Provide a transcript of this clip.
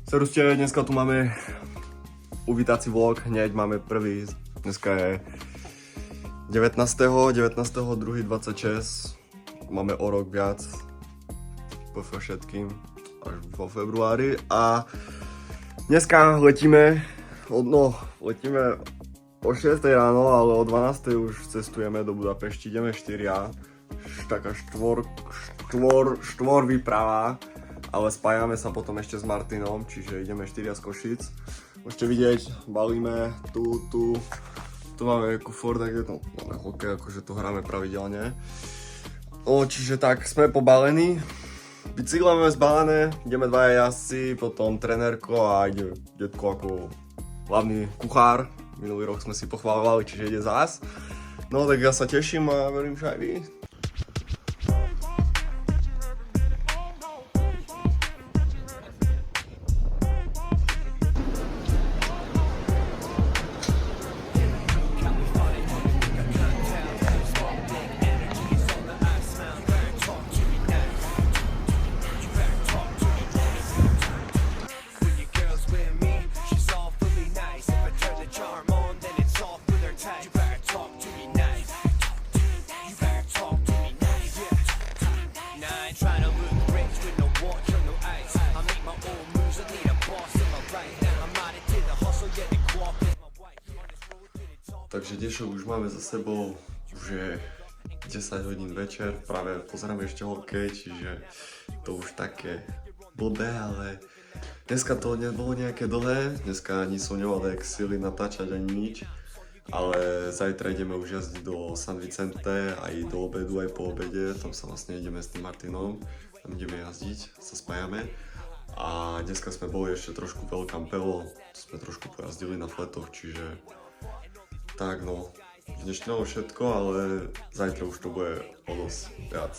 Serustie, dneska tu máme uvítací vlog, hneď máme prvý, dneska je 19.2.26, máme o rok viac po všetkým, až vo februári a dneska letíme o 6 ráno, ale o 12 už cestujeme do Budapešti, ideme 4, taká štvor výprava. Ale spájame sa potom ešte s Martinom, čiže ideme 4 z Košic. Môžete vidieť, balíme, tu máme kufor, tak je to na hokej, akože to hráme pravidelne. Čiže tak, sme pobalení, bicykle máme zbalené, ideme 2 jazdci, potom trenérko a ide detko ako hlavný kuchár. Minulý rok sme si pochválovali, čiže ide zás. No tak ja sa teším a verím, že aj vy. Takže Dešo už máme za sebou, už je 10 hodín večer, práve pozeráme ešte hokej, čiže to už také blbé, ale dneska to nebolo nejaké dlhé, dneska ani som nemal tak sily natáčať ani nič, ale zajtra ideme už jazdiť do San Vicente, aj do obedu, aj po obede, tam sa vlastne ideme s tým Martinom, tam ideme jazdiť, sa spájame. A dneska sme boli ešte trošku v El Campello, sme trošku pojazdili na fletoch, čiže tak no, dnešného všetko, ale zajtra už to bude o dosť viac.